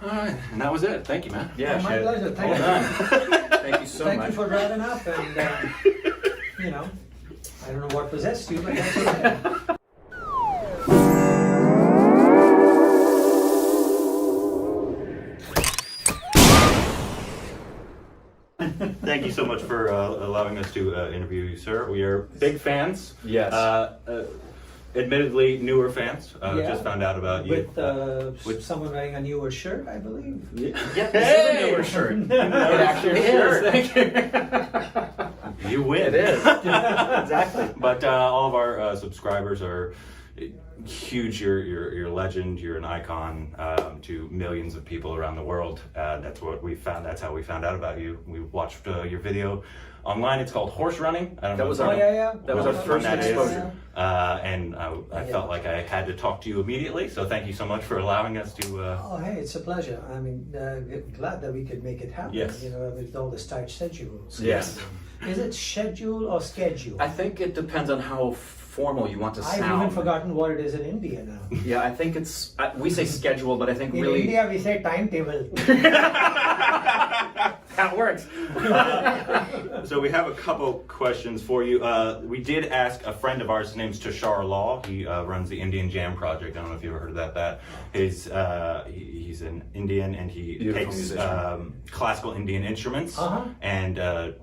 All right, and that was it. Thank you, man. Yeah, my pleasure. Thank Well you. done. Thank you so Thank much. you for driving up, and you know, I don't know what possessed you, but that's okay. Thank you so much for allowing us to interview you, sir. We are big fans. Yes. Admittedly, newer fans. Yeah. Just found out about you. With someone wearing a newer shirt, I believe. Yeah, this is a newer shirt. It actually is. Thank you. You win. It is. Exactly. But all of our subscribers are huge. You're a legend. You're an icon to millions of people around the world. That's what we found. That's how we found out about you. We watched your video online. It's called Horse Running. I don't know. That was our first exposure. And I felt like I had to talk to you immediately. So thank you so much for allowing us to. Oh, hey, it's a pleasure. I mean, glad that we could make it happen. Yes. You know, with all this tight schedules. Yes. Is it schedule or schedule? I think it depends on how formal you want to sound. I've even forgotten what it is in India now. Yeah, I think it's, we say schedule, but I think In really... India, we say timetable. That works. So we have a couple questions for you. We did ask a friend of ours. His name's Tushar Law. He runs the Indian Jam Project. I don't know if you've ever heard of that. He's an Indian, and he Beautiful takes musician. classical Indian instruments and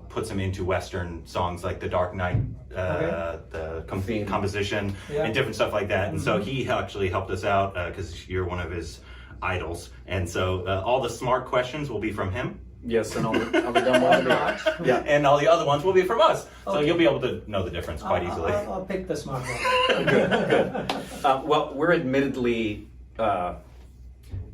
puts them into Western songs like The Dark Knight, the composition, and different stuff like that. And so he actually helped us out because you're one of his idols. And so all the smart questions will be from him. Yes, and all the dumb ones. Yeah, and all the other ones will be from us. So Okay. you'll be able to know the difference quite easily. I'll pick the smart one. Good. Well, we're admittedly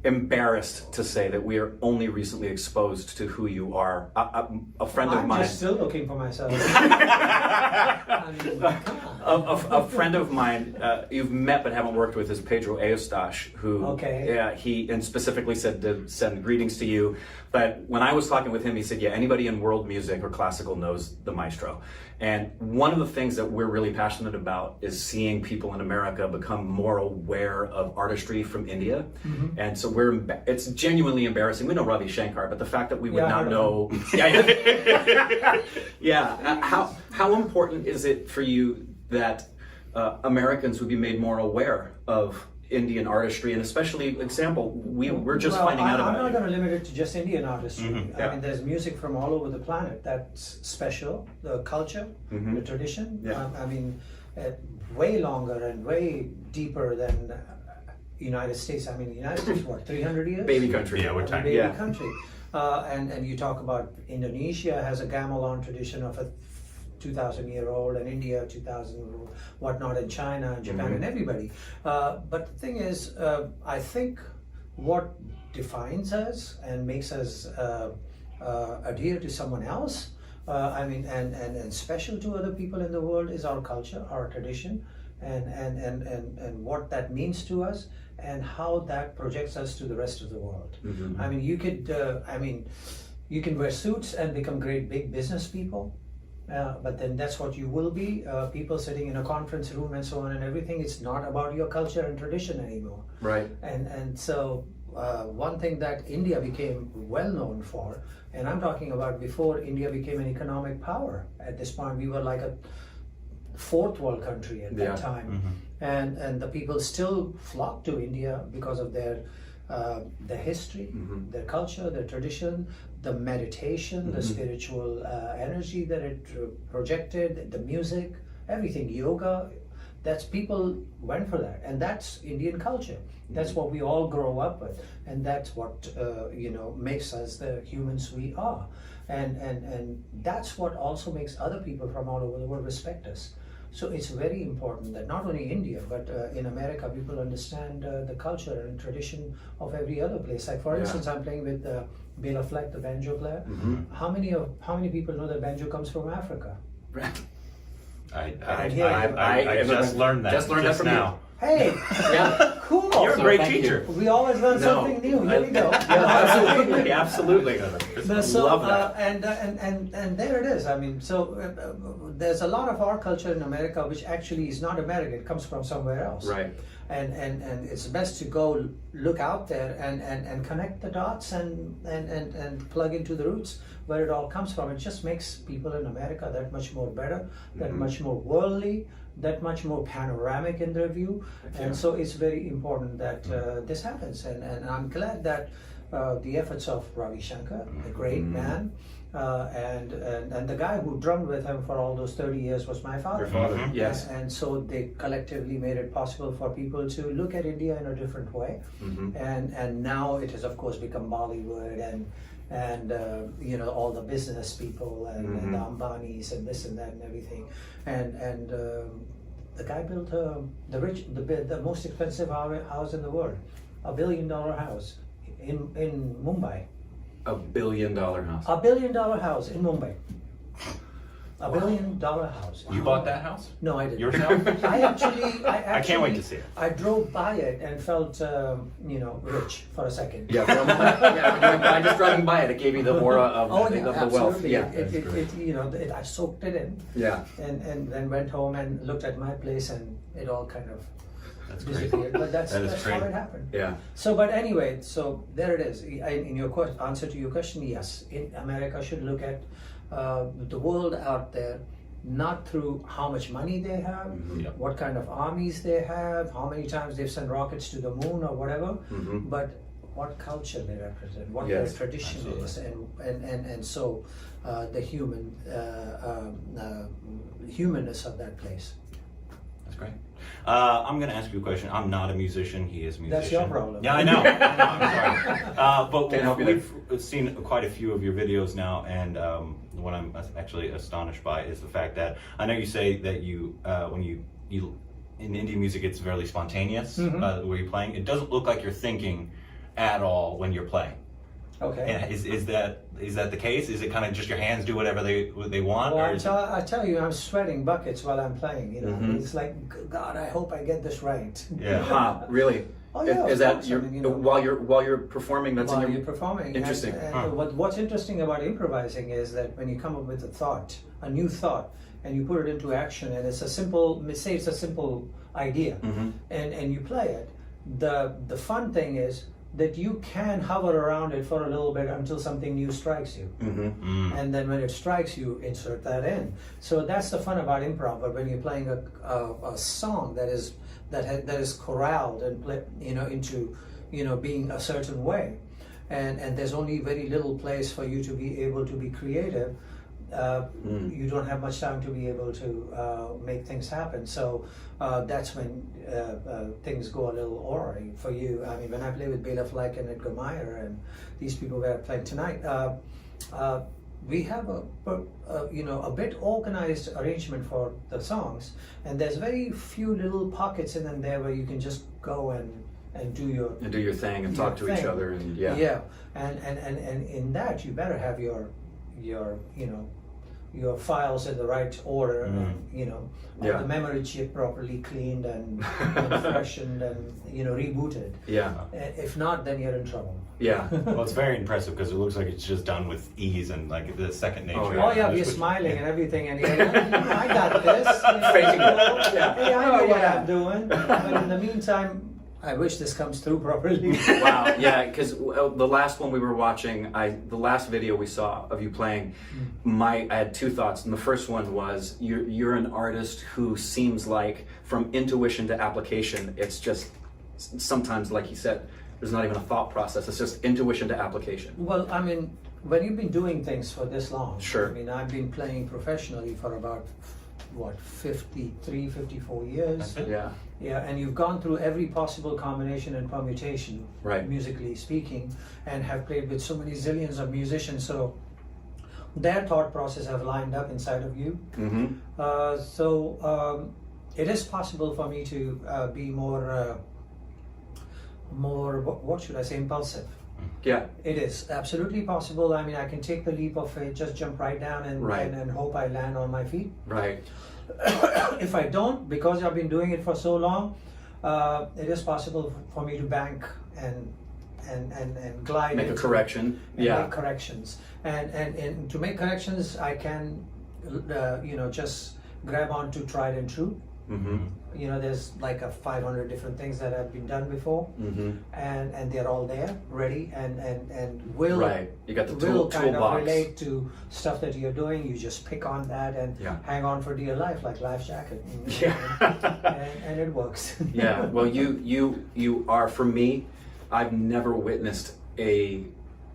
embarrassed to say that we are only recently exposed to who you are. A friend of I'm mine. just still looking for myself. I mean, come on. A friend of mine you've met but haven't worked with is Pedro Eustache, who he and specifically said to send greetings to you. But when I was talking with him, he said, yeah, anybody in world music or classical knows the maestro. And one of the things that we're really passionate about is seeing people in America become more aware of artistry from India. And so it's genuinely embarrassing. We know Ravi Shankar, but the fact that we would not know. How important is it for you that Americans would be made more aware of Indian artistry, and especially, we're just finding out about it. I'm not going to limit it to just Indian artistry. I mean, there's music from all over the planet that's special. The culture, the tradition. I mean, way longer and way deeper than United States. I mean, United States, what, 300 years? Baby country. Yeah, we're tiny. Baby country. And you talk about Indonesia has a gamelan tradition of a 2,000-year-old, and India 2,000, whatnot, and China and Japan and everybody. But the thing is, I think what defines us and makes us adhere to someone else, and special to other people in the world is our culture, our tradition, and what that means to us, and how that projects us to the rest of the world. I mean, you could, you can wear suits and become great big business people. But then that's what you will be, people sitting in a conference room and so on and everything. It's not about your culture and tradition anymore. Right. And so one thing that India became well known for, and I'm talking about before India became an economic power. At this point, we were like a fourth world country at that time. And the people still flocked to India because of their history, their culture, their tradition, the meditation, the spiritual energy that it projected, the music, everything, yoga. That's people went for that, and that's Indian culture. That's what we all grow up with, and that's what makes us the humans we are, and that's what also makes other people from all over the world respect us. So it's very important that not only India, but in America, people understand the culture and tradition of every other place. Like for instance, I'm playing with Bela Fleck, the banjo player. How many people know that banjo comes from Africa? I just learned that. Just learned that from now. you. Hey, cool. You're a great thank you. teacher. We always learn something new. Here we go. Yeah, absolutely. Love that. And there it is. I mean, so there's a lot of our culture in America which actually is not American. It comes from somewhere else. Right. And it's best to go look out there and connect the dots and plug into the roots where it all comes from. It just makes people in America that much more better, that much more worldly, that much more panoramic in their view. And so it's very important that this happens. And I'm glad that the efforts of Ravi Shankar, the great man, and the guy who drummed with him for all those 30 years was my father. Your father, yes. And so they collectively made it possible for people to look at India in a different way. And now it has of course become Bollywood and you know, all the business people and the Ambanis and this and that and everything. And the guy built the most expensive house in the world, $1 billion house in Mumbai. $1 billion house. $1 billion house in Mumbai. $1 billion house. You bought that house? No, I didn't. Yourself? I actually, I can't wait to see it. I drove by it and felt, you know, rich for a second. Yeah, by just driving by it, it gave you the aura of, of the wealth. Absolutely. Yeah, you know, I soaked it in. yeah. And then went home and looked at my place and it all kind of That's great. disappeared. But that's how great. it happened. Yeah. So, but anyway, so there it is. In your answer to your question, yes, America should look at the world out there, not through how much money they have, what kind of armies they have, how many times they've sent rockets to the moon or whatever, but what culture they represent, what their tradition is, and so the humanness of that place. That's great. I'm going to ask you a question. I'm not a musician. He is a musician. That's your problem. Yeah, I know. I'm sorry. But Can't help you there. we've seen quite a few of your videos now, and what I'm actually astonished by is the fact that I know you say that you, when you in Indian music, it's very spontaneous where you're playing. It doesn't look like you're thinking at all when you're playing. Okay. And is that the case? Is it kind of just your hands do whatever they want? Well, or I tell you, I'm sweating buckets while I'm playing. You know, it's like, God, I hope I get this right. Yeah. Really? Oh yeah. Is that your, you know, while you're performing? That's while in your, you're performing? Interesting. And what's interesting about improvising is that when you come up with a new thought, and you put it into action, and it's a simple idea, and you play it. The fun thing is that you can hover around it for a little bit until something new strikes you, and then when it strikes you, insert that in. So that's the fun about improv. But when you're playing a song that is corralled and into being a certain way, and there's only very little place for you to be able to be creative. You don't have much time to be able to make things happen. So that's when things go a little awry for you. I mean, when I play with Bela Fleck and Edgar Meyer and these people that are playing tonight, we have a bit organized arrangement for the songs, and there's very few little pockets in them there where you can just go and do your thing and talk to each other and and in that you better have your files in the right order, and the memory chip properly cleaned and freshened and rebooted. If not, then you're in trouble. Well, it's very impressive because it looks like it's just done with ease and like the second nature. Oh yeah, we're smiling and everything, and I got this. Faking Hey, I know what I'm doing. But in the meantime, I wish this comes through properly. Wow, yeah, because the last one we were watching, the last video we saw of you playing, I had two thoughts. And the first one was, you're an artist who seems like, from intuition to application, it's just, sometimes, like he said, there's not even a thought process, it's just intuition to application. Well, I mean, when you've been doing things for this long, sure. I mean, I've been playing professionally for about, 54 years. Yeah, and you've gone through every possible combination and permutation, musically speaking, and have played with so many zillions of musicians, so their thought process have lined up inside of you. So it is possible for me to be more, what should I say, impulsive. Yeah. It is absolutely possible. I mean, I can take the leap of faith, just jump right down and hope I land on my feet. Right. If I don't, because I've been doing it for so long, it is possible for me to bank and and glide. Make a correction. And Yeah. make corrections. And to make corrections, I can, just grab on to tried and true. Mm-hmm. There's like 500 different things that have been done before, and they're all there, ready, and will right. You got the will kind of toolbox. relate to stuff that you're doing. You just pick on that and Yeah. hang on for dear life, like life jacket. Yeah. and it works. Yeah. Well, you are, for me, I've never witnessed a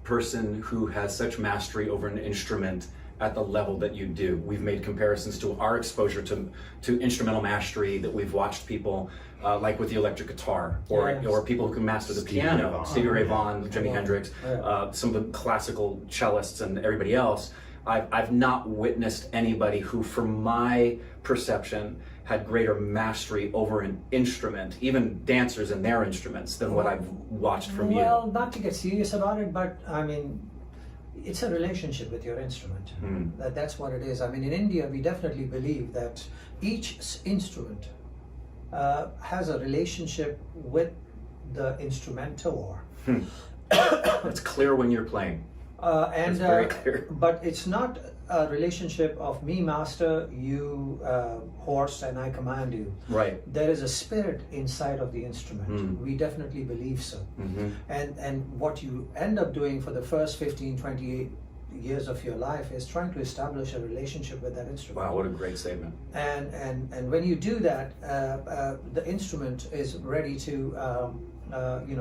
person who has such mastery over an instrument at the level that you do. We've made comparisons to our exposure to instrumental mastery that we've watched people like with the electric guitar, or people who can master the piano, Stevie Ray Vaughan, Jimi Hendrix, some of the classical cellists and everybody else. I've not witnessed anybody who, from my perception, had greater mastery over an instrument, even dancers and their instruments, than what I've watched from you. Well, not to get serious about it, but I mean, it's a relationship with your instrument. That's what it is. I mean, in India, we definitely believe that each instrument has a relationship with the instrumentor. It's clear when you're playing. It's very clear. But it's not a relationship of me master, you horse, and I command you. Right. There is a spirit inside of the instrument. We definitely believe so. And what you end up doing for the first 15, 28 years of your life is trying to establish a relationship with that instrument. Wow, what a great statement. And when you do that, the instrument is ready to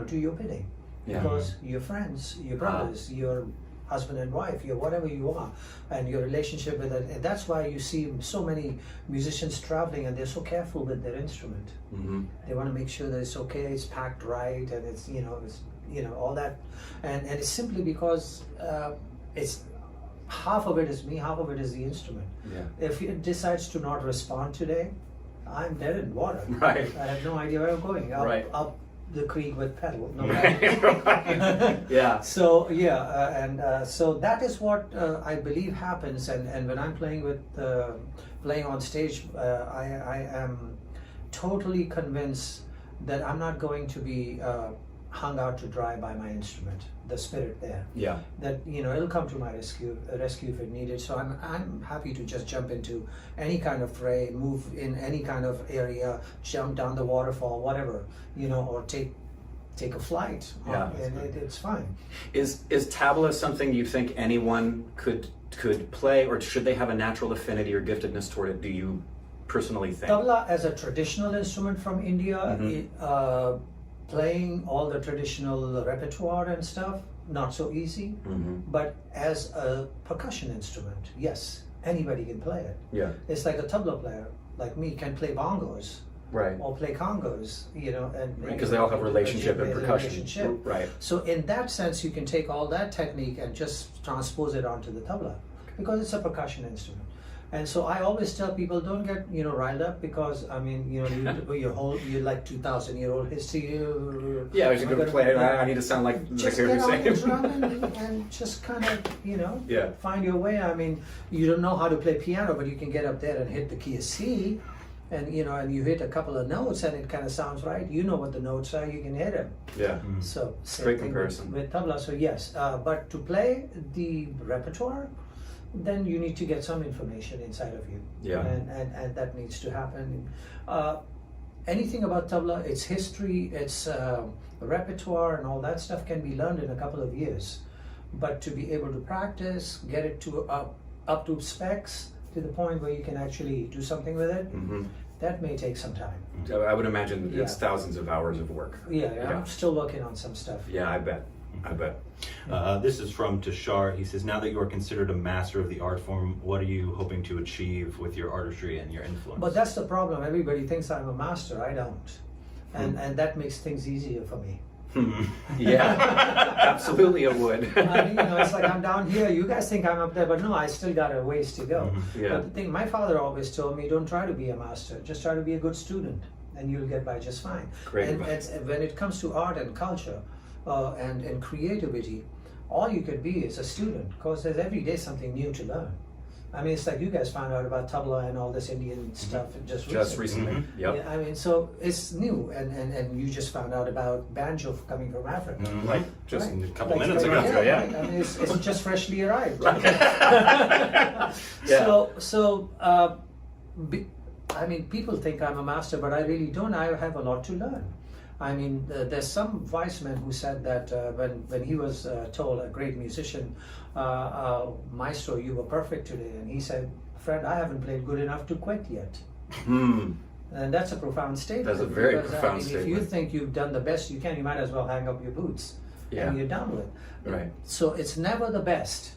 do your bidding. Yeah. Because your friends, your brothers, your husband and wife, your whatever you are, and your relationship with it. And that's why you see so many musicians traveling, and they're so careful with their instrument. They want to make sure that it's okay, it's packed right, and it's all that. And it's simply because it's half of it is me, half of it is the instrument. Yeah. If it decides to not respond today, I'm dead in water. Right. I have no idea where I'm going. Up the creek with pedal. No Yeah. So so that is what I believe happens. And when I'm playing on stage, I am totally convinced that I'm not going to be hung out to dry by my instrument. The spirit there. Yeah. That it'll come to my rescue if it needed. So I'm happy to just jump into any kind of fray, move in any kind of area, jump down the waterfall, whatever, or take a flight. Yeah. And it's fine. Is tabla something you think anyone could play, or should they have a natural affinity or giftedness toward it? Do you personally think? Tabla as a traditional instrument from India, playing all the traditional repertoire and stuff, not so easy. But as a percussion instrument, yes, anybody can play it. Yeah. It's like a tabla player, like me, can play bongos. Right. Or play congos, and because they all have relationship and percussion. Relationship. Right. So in that sense, you can take all that technique and just transpose it onto the tabla, because it's a percussion instrument. And so I always tell people, don't get riled up, because I mean you're like 2,000-year-old history. Yeah, I was going to play. I need to sound like just Zakir get on your Hussain. drum and just kind of find your way. I mean, you don't know how to play piano, but you can get up there and hit the key of C. And and you hit a couple of notes, and it kind of sounds right. You know what the notes are. You can hit them. Yeah. So great comparison with tabla. So yes, but to play the repertoire, then you need to get some information inside of you. Yeah. And that needs to happen. Anything about tabla, its history, its repertoire, and all that stuff can be learned in a couple of years. But to be able to practice, get it to up to specs, to the point where you can actually do something with it, that may take some time. I would imagine it's thousands of hours of work. Yeah, I'm still working on some stuff. Yeah, I bet. This is from Tashar. He says, now that you are considered a master of the art form, what are you hoping to achieve with your artistry and your influence? But that's the problem. Everybody thinks I'm a master. I don't. And that makes things easier for me. Yeah, absolutely it would. I mean, it's like I'm down here, you guys think I'm up there, but no, I still got a ways to go. Yeah. But the thing, my father always told me, don't try to be a master, just try to be a good student, and you'll get by just fine. Great. And when it comes to art and culture and creativity, all you can be is a student, because there's every day something new to learn. I mean, it's like you guys found out about tabla and all this Indian stuff just recently. Yep. Yeah, I mean, so it's new, and you just found out about banjo coming from Africa. Like just Right. a couple Like, minutes ago. yeah, right. I mean, it's just freshly arrived. Yeah. I mean, people think I'm a master, but I really don't. I have a lot to learn. I mean, there's some wise man who said that when he was told, a great musician, Maestro, you were perfect today, and he said, friend, I haven't played good enough to quit yet. And that's a profound statement. That's a very because, profound I mean, statement. If you think you've done the best you can, you might as well hang up your boots. Yeah. And you're done with. Right. So it's never the best.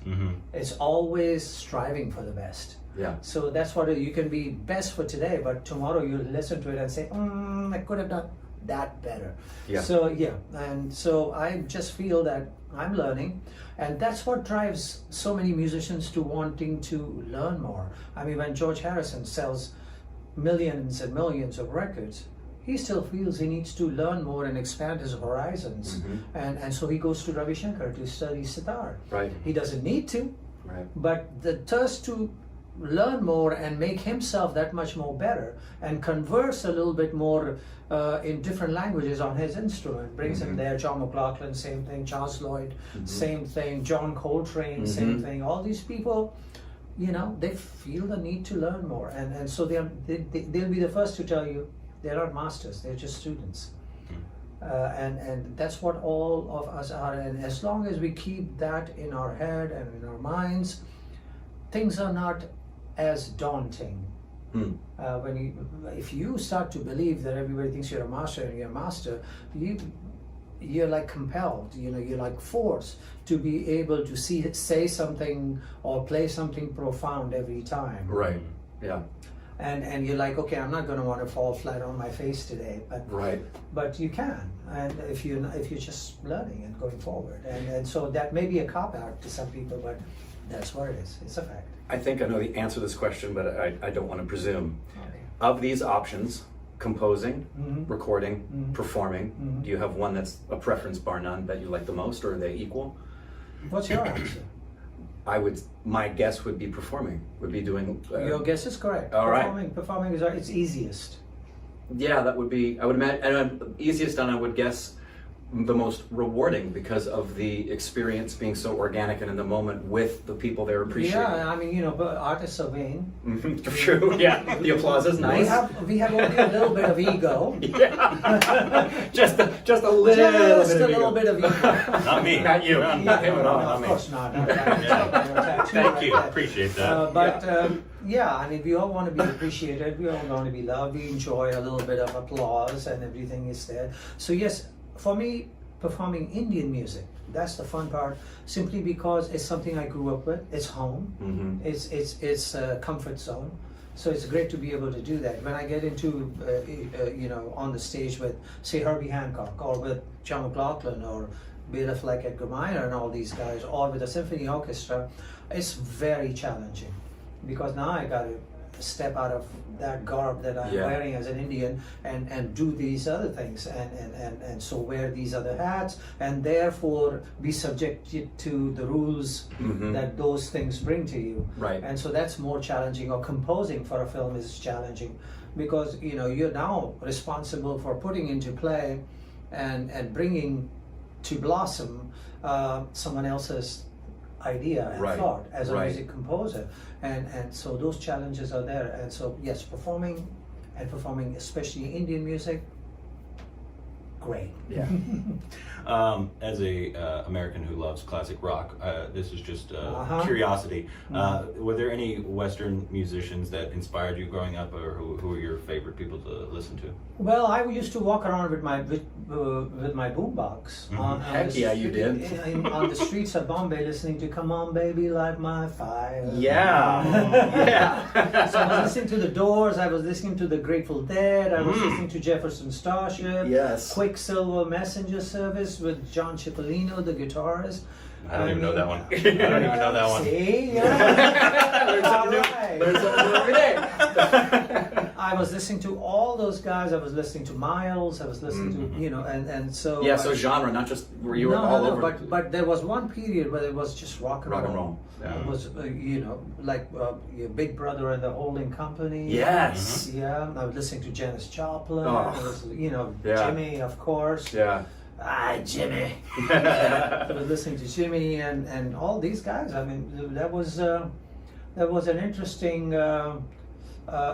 It's always striving for the best. Yeah. So that's what you can be best for today, but tomorrow you'll listen to it and say, I could have done that better. Yeah. So yeah, and so I just feel that I'm learning, and that's what drives so many musicians to wanting to learn more. I mean, when George Harrison sells millions and millions of records, he still feels he needs to learn more and expand his horizons. And so he goes to Ravi Shankar to study sitar. Right. He doesn't need to, Right. but the thirst to learn more and make himself that much more better and converse a little bit more in different languages on his instrument brings him there. John McLaughlin, same thing. Charles Lloyd, same thing. John Coltrane, same thing. All these people, you know, they feel the need to learn more, and so they'll be the first to tell you they're not masters, they're just students. And that's what all of us are, and as long as we keep that in our head and in our minds, things are not as daunting. If you start to believe that everybody thinks you're a master and you're a master, you're like compelled, you know, you're like forced to be able to say something or play something profound every time. Right. Yeah. And you're like, okay, I'm not going to want to fall flat on my face today, but you can, and if you're just learning and going forward, and so that may be a cop out to some people, but that's what it is. It's a fact. I think I know the answer to this question, but I don't want to presume. Okay. Of these options, composing, recording, performing, do you have one that's a preference bar none that you like the most, or are they equal? What's your answer? My guess would be performing, would be doing. Your guess is correct. All right. Performing is it's easiest. Yeah, that would be, I would imagine, and easiest, and I would guess the most rewarding because of the experience being so organic and in the moment with the people they're appreciating. Yeah, I mean, you know, but artists are vain. True, yeah. The applause is nice. We have only a little bit of ego. Yeah. just a little Just a little bit of ego. Not me. Not you. No, Not him at all. Of course not. Thank you. Appreciate that. Yeah, I mean, we all want to be appreciated. We all want to be loved. We enjoy a little bit of applause, and everything is there. So yes, for me, performing Indian music, that's the fun part, simply because it's something I grew up with. It's home. It's a comfort zone. So it's great to be able to do that. When I get into, you know, on the stage with, say, Herbie Hancock, or with John McLaughlin, or Bela Fleck, Edgar Meyer, and all these guys, or with a symphony orchestra, it's very challenging, because now I got to step out of that garb that I'm wearing as an Indian and do these other things, and so wear these other hats, and therefore be subjected to the rules that those things bring to you. Right. And so that's more challenging. Or composing for a film is challenging, because you know you're now responsible for putting into play and bringing to blossom someone else's idea and thought as a music composer, and so those challenges are there. And so yes, performing especially Indian music, great. Yeah. As a American who loves classic rock, this is just curiosity. Were there any Western musicians that inspired you growing up, or who are your favorite people to listen to? Well, I used to walk around with my boombox. Heck yeah, you did. On the streets of Bombay, listening to "Come On Baby, Light My Fire." Yeah. Yeah. So I was listening to the Doors. I was listening to the Grateful Dead. I was listening to Jefferson Starship. Yes. Quicksilver Messenger Service with John Cipollino, the guitarist. I don't even know that one. I don't even know that one. See? Learn something new every day. I was listening to all those guys. I was listening to Miles. I was listening to, you know, and so. Yeah, so genre, not just where you were all over. But there was one period where it was just rock and roll. Rock and roll. Yeah. It was, you know, like your Big Brother and the Holding Company. Yes. Yeah, I was listening to Janis Joplin. Oh. I was, you know, Yeah. Jimmy, of course. Yeah. Ah, Jimmy. I was listening to Jimmy and all these guys. I mean, that was an interesting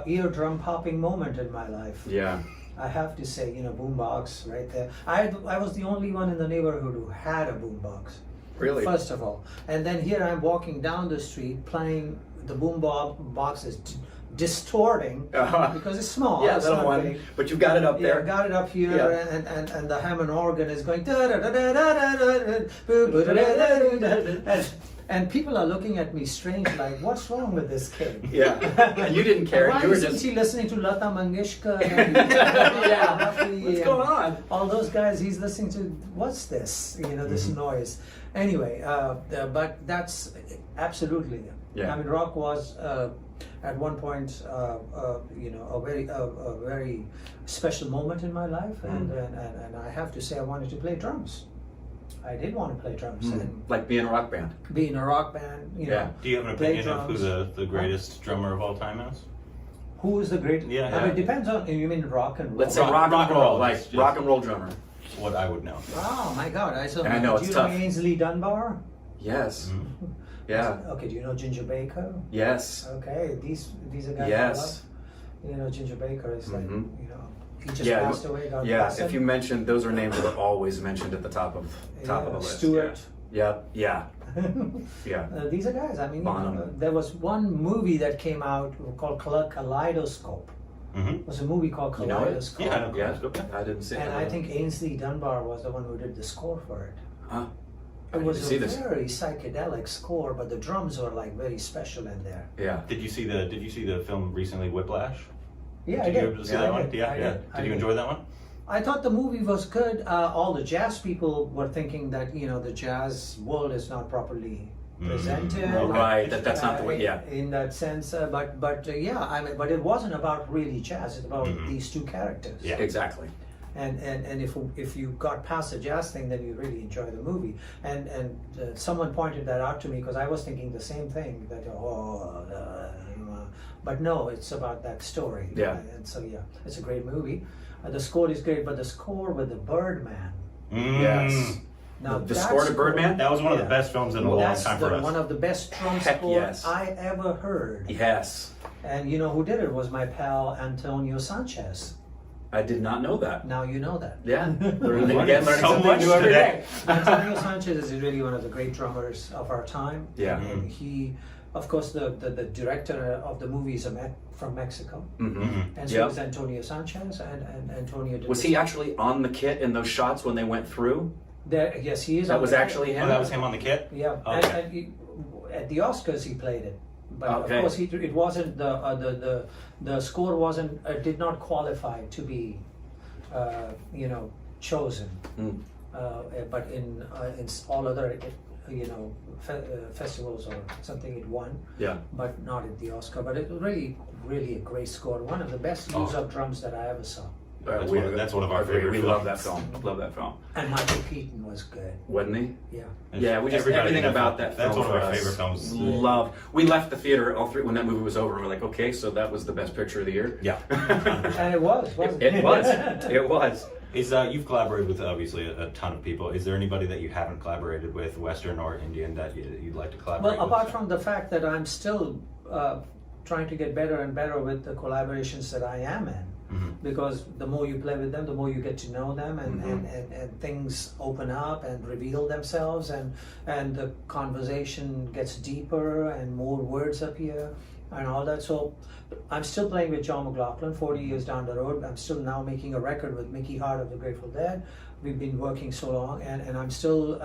eardrum popping moment in my life. Yeah. I have to say, you know, boombox right there. I was the only one in the neighborhood who had a boombox. Really? First of all, and then here I'm walking down the street playing the boombox is distorting because it's small. Yeah, it's little not one. big. But you've got it up there. Yeah, got it up here, Yeah. and the Hammond organ is going da da da da da da da, and people are looking at me strange, like, what's wrong with this kid? Yeah. And you didn't care. Why You were isn't just. he listening to Lata Mangeshkar? Yeah. What's going on? All those guys, he's listening to, what's this? You know, this noise. Anyway, but that's absolutely. Yeah. I mean, rock was at one point, you know, a very special moment in my life, and I have to say, I wanted to play drums. I did want to play drums and Like being a rock band. be in a rock band. You know, Do you have an play opinion of who drums. the greatest drummer of all time is? Who is the great? Yeah, I yeah. mean, it depends on. You mean rock and roll? Let's say rock and roll. Like just- rock and roll drummer. What I would know. Oh my God! And I know do it's you tough. know Ainsley Dunbar? Yes. Mm-hmm. Yeah. Okay. Do you know Ginger Baker? Yes. Okay. These are guys. Yes. I love. You know, Ginger Baker is like, Mhm. you know, he just Yeah. passed away. God Yeah. bless him. If you mentioned, those are names that are always mentioned at the top of the list. Stuart. Yeah. Yeah. Yeah. These are guys. I mean, you know, Bonham. there was one movie that came out called Kaleidoscope. Mm-hmm. It was a movie called You know it? Kaleidoscope. Yeah, I know. Yeah. I didn't see it. And I think Ainsley Dunbar was the one who did the score for it. Huh. I It need was to a see this. very psychedelic score, but the drums were like very special in there. Yeah. Did you see the film recently, Whiplash? Yeah, Did I you did. able to see Yeah, that I one? did. Yeah, I yeah. did. Did you enjoy that one? I thought the movie was good. All the jazz people were thinking that, you know, the jazz world is not properly presented. Right. That's not the way. Yeah. In that sense, but yeah, I mean, but it wasn't about really jazz. It's about these two characters. Yeah. Exactly. And if you got past the jazz thing, then you really enjoy the movie. And someone pointed that out to me because I was thinking the same thing. That but no, it's about that story. Yeah. And so yeah, it's a great movie. The score is great, but the score with the Birdman. Yes. Now The that score to Birdman? That was one of the yeah. best films in a long That's time for us. one of the best drum Heck scores yes. I ever heard. Yes. And you know who did it was my pal Antonio Sanchez. I did not know that. Now you know that. Yeah. Learning Learning so something much new every today. day. Antonio Sanchez is really one of the great drummers of our time. Yeah. And he, of course, the director of the movie is from Mexico. Mm-hmm. And so Yep. was Antonio Sanchez, and Antonio did Was this- he actually on the kit in those shots when they went through? There, yes, he is. That on was the- actually him? Oh, that was him on the kit? Yeah, Okay. and at the Oscars he played it, but Okay. of course it wasn't the score wasn't did not qualify to be you know, chosen. Mm. But in all other festivals or something it won, Yeah. but not at the Oscar. But it was really a great score. One of the best use of drums that I ever saw. That's one of our favorite We films. love that film. Love that film. And Michael Keaton was good. Wasn't he? Yeah. Yeah, we just Everybody everything in that about film- that. that's film one of for our us, favorite films. Love. We left the theater all three when that movie was over. And we're like, okay, so that was the best picture of the year. Yeah. And it was, wasn't it? It was. It was. You've collaborated with obviously a ton of people. Is there anybody that you haven't collaborated with, Western or Indian, that you'd like to collaborate Well, with? apart from the fact that I'm still trying to get better and better with the collaborations that I am in, because the more you play with them, the more you get to know them, and things open up and reveal themselves, and the conversation gets deeper and more words appear and all that. So I'm still playing with John McLaughlin 40 years down the road. I'm still now making a record with Mickey Hart of the Grateful Dead. We've been working so long, and I'm still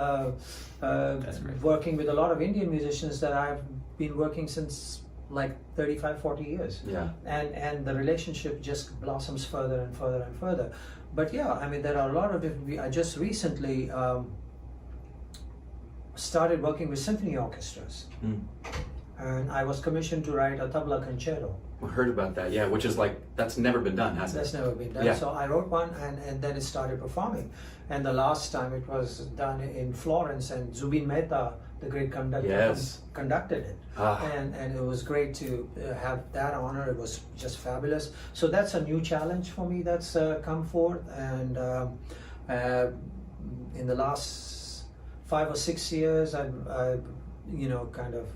working with a lot of Indian musicians that I've been working since like 35, 40 years. Yeah. And the relationship just blossoms further and further and further. But yeah, I mean, there are a lot of different. I just recently started working with symphony orchestras. And I was commissioned to write a tabla concerto I heard about that, yeah, which is like, that's never been done, has it? That's never been done. Yeah. So I wrote one, and then it started performing. And the last time it was done in Florence, and Zubin Mehta, the great conductor, Yes. conducted it. Ah. And it was great to have that honor. It was just fabulous. So that's a new challenge for me that's come forth. And in the last 5 or 6 years, I kind of,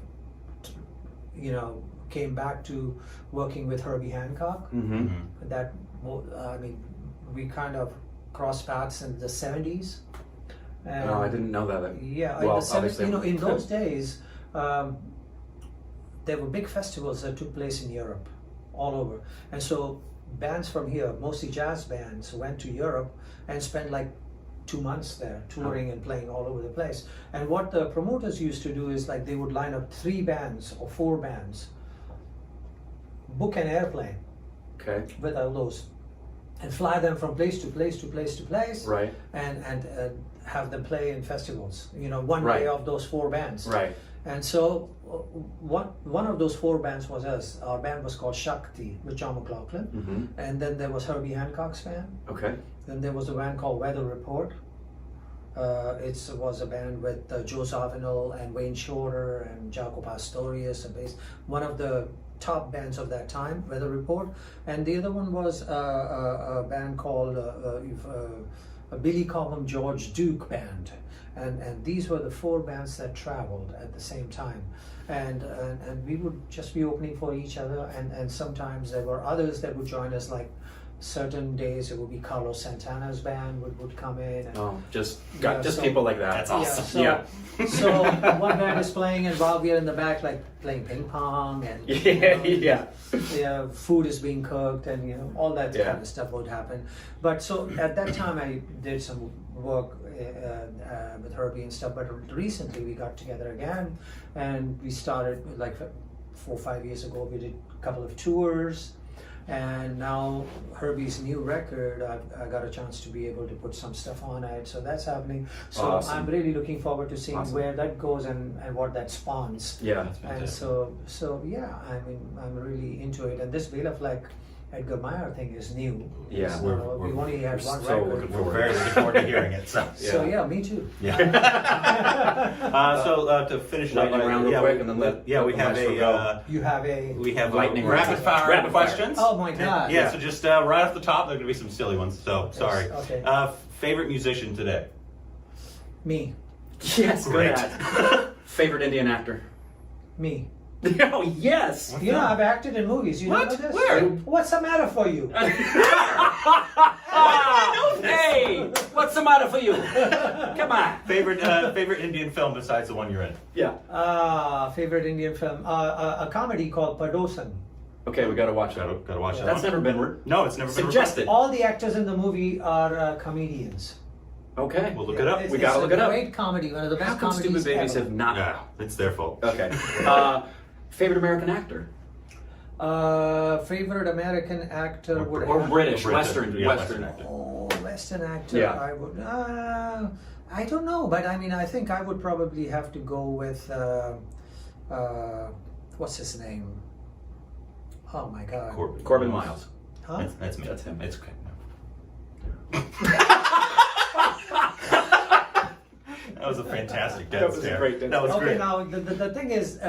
came back to working with Herbie Hancock. Mm-hmm. That, I mean, we kind of crossed paths in the 70s. And Oh, I didn't know that. yeah, Well, in the 70s, obviously- in those days, there were big festivals that took place in Europe, all over. And so bands from here, mostly jazz bands, went to Europe and spent like 2 months there, touring and playing all over the place. And what the promoters used to do is like they would line up 3 bands or 4 bands, book an airplane Okay. with all those, and fly them from place to place to place to place, Right. and have them play in festivals. One Right. day of those 4 bands. Right. And so one of those 4 bands was us. Our band was called Shakti with John McLaughlin, Mm-hmm. and then there was Herbie Hancock's band. Okay. Then there was a band called Weather Report. It was a band with Joe Zawinul and Wayne Shorter and Jaco Pastorius, and one of the top bands of that time, Weather Report. And the other one was a band called Billy Cobham George Duke Band. And these were the 4 bands that traveled at the same time. And we would just be opening for each other, and sometimes there were others that would join us, like certain days it would be Carlos Santana's band would come in. And, Oh, just so- people like that. That's awesome. Yeah, Yeah. so one band is playing, and while we are in the back, like playing ping pong, and Yeah. food is being cooked, and all that Yeah. kind of stuff would happen. But so at that time, I did some work with Herbie and stuff. But recently, we got together again, and we started like 4 or 5 years ago. We did a couple of tours. And now Herbie's new record, I got a chance to be able to put some stuff on it, so that's happening. So Awesome. I'm really looking forward to seeing Awesome. where that goes and what that spawns. Yeah. And so yeah, I mean, I'm really into it. And this Vela Fleck Edgar Meyer thing is new. Yeah. So we've only had one so record. looking We're very looking forward to hearing it. So, So yeah, me too. yeah. To finish up, Lightning round real quick, and then let we have Maestro go. You have a. we have Lightning rapid round. fire Rapid fire. questions. Oh my God. Yeah, so just right off the top, there are going to be some silly ones. So sorry. Okay. Favorite musician today? Me. Yes, Great. great. Favorite Indian actor? Me. Oh, yes! You know, I've acted in movies. You What? know this? Where? What's the matter for you? Hey! What's the matter for you? Come on. Favorite Indian film besides the one you're in? Yeah. Favorite Indian film? A comedy called Padma. Okay, we gotta watch that. Gotta watch that. That's one. never been No, it's never been suggested. All the actors in the movie are comedians. Okay. We'll look it up. It's, We gotta look it It's up. a great comedy, one of the How best come comedies Stupid Babies ever. have not? Yeah, it's their fault. Okay. Favorite American actor? Favorite American actor would Or have... British, British, Western, yeah, Western. Western actor. Oh, Western actor. Yeah. I would. I don't know, but I mean, I think I would probably have to go with what's his name? Oh my God. Corbin Miles. Huh? That's me. That's him. It's okay. That was a fantastic death That was a stare. great death That was Okay, great. now the thing is,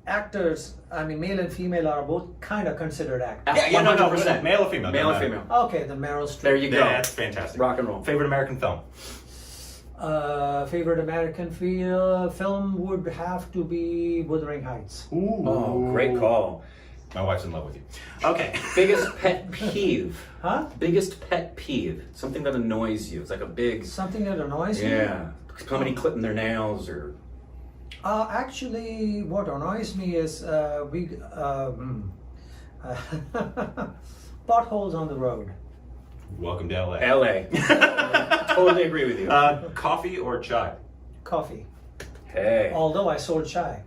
actors. I mean, male and female are both kind of considered actors. Yeah, no, 100%. male or female? Male or doesn't matter. female. Okay, the Meryl Streep. There you go. That's fantastic. Rock and roll. Favorite American film? Favorite American film would have to be Wuthering Heights. Oh, great call. My wife's in love with you. Okay. Biggest pet peeve. Huh? Biggest pet peeve. Something that annoys you. It's like a big. Something that annoys you? Yeah. Somebody clipping their nails or. Actually, what annoys me is potholes on the road. Welcome to LA. LA. Totally agree with you. Coffee or chai? Coffee. Hey. Although I sold chai.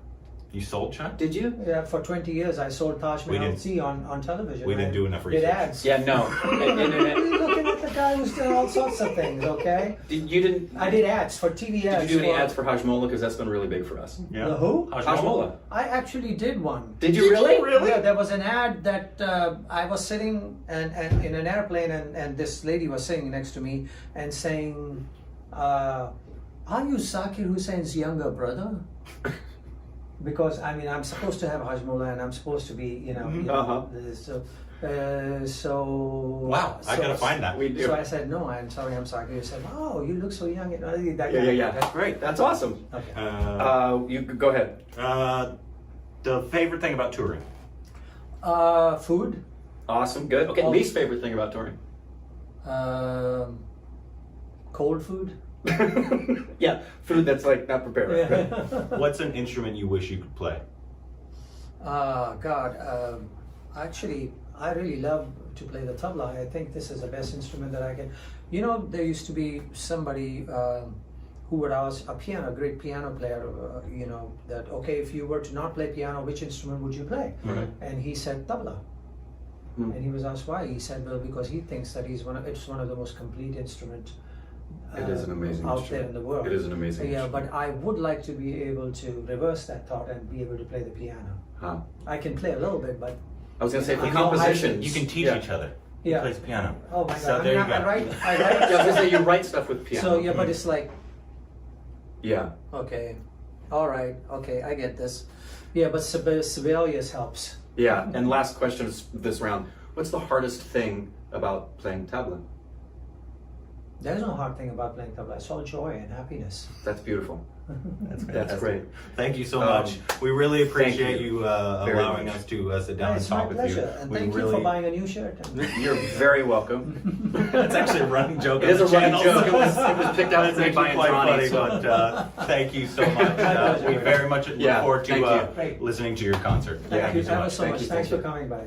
You sold chai? Did you? Yeah, for 20 years I sold Taj We Mahal didn't- tea on television. we didn't I do enough did research. ads. Yeah, no. What are you looking at the guy who's done all sorts of things. Okay. I did ads for TV ads. Did you do any ads for Hajmola? Because that's been really big for us. Yeah. The who? Hajmola. I actually did one. Did you really? Really? Yeah, there was an ad that I was sitting and in an airplane, and this lady was sitting next to me and saying, "Are you Zakir Hussain's younger brother?" Because I mean, I'm supposed to have Hajmola, and I'm supposed to be, you know, so. Wow, I gotta find that. So I said, "No, I'm sorry, I'm Zakir." He said, "Oh, you look so young." Yeah. That's great. That's awesome. Okay. You go ahead. The favorite thing about touring? Food. Awesome. Good. Okay. Least favorite thing about touring? Cold food. Yeah, food that's like not prepared. Yeah. What's an instrument you wish you could play? God, actually, I really love to play the tabla. I think this is the best instrument that I can. You know, there used to be somebody who would ask a great piano player, you know, that okay, if you were to not play piano, which instrument would you play? Right. And he said tabla. And he was asked why. He said, well, because he thinks that it's one of the most complete instruments. It is an amazing out instrument. there in the world. It is an amazing Yeah, instrument. but I would like to be able to reverse that thought and be able to play the piano. Huh. I can play a little bit, but I was gonna say for I know compositions, You can teach each other. Yeah. Who plays piano? oh my So god! I there mean, you go. I write. Yeah, I was gonna say you write stuff with piano. So yeah, but it's like Yeah. okay, all right, okay, I get this. Yeah, but Sibelius helps. Yeah. And last question is this round: what's the hardest thing about playing tabla? There's no hard thing about playing tabla. It's all joy and happiness. That's beautiful. That's That's great. Thank you so much. We really appreciate you you very allowing much. us to sit down and It's my talk with pleasure, you. and We thank you really, for buying a new shirt. You're very welcome. It's actually a running joke. It is on a the running channel. joke. It was picked out That's for me by actually quite Andrani. funny, but thank you so much. We very much look Yeah, forward thank to you. listening to your concert. Thank you so ever much. so Thank much. you, Thanks thank for coming by.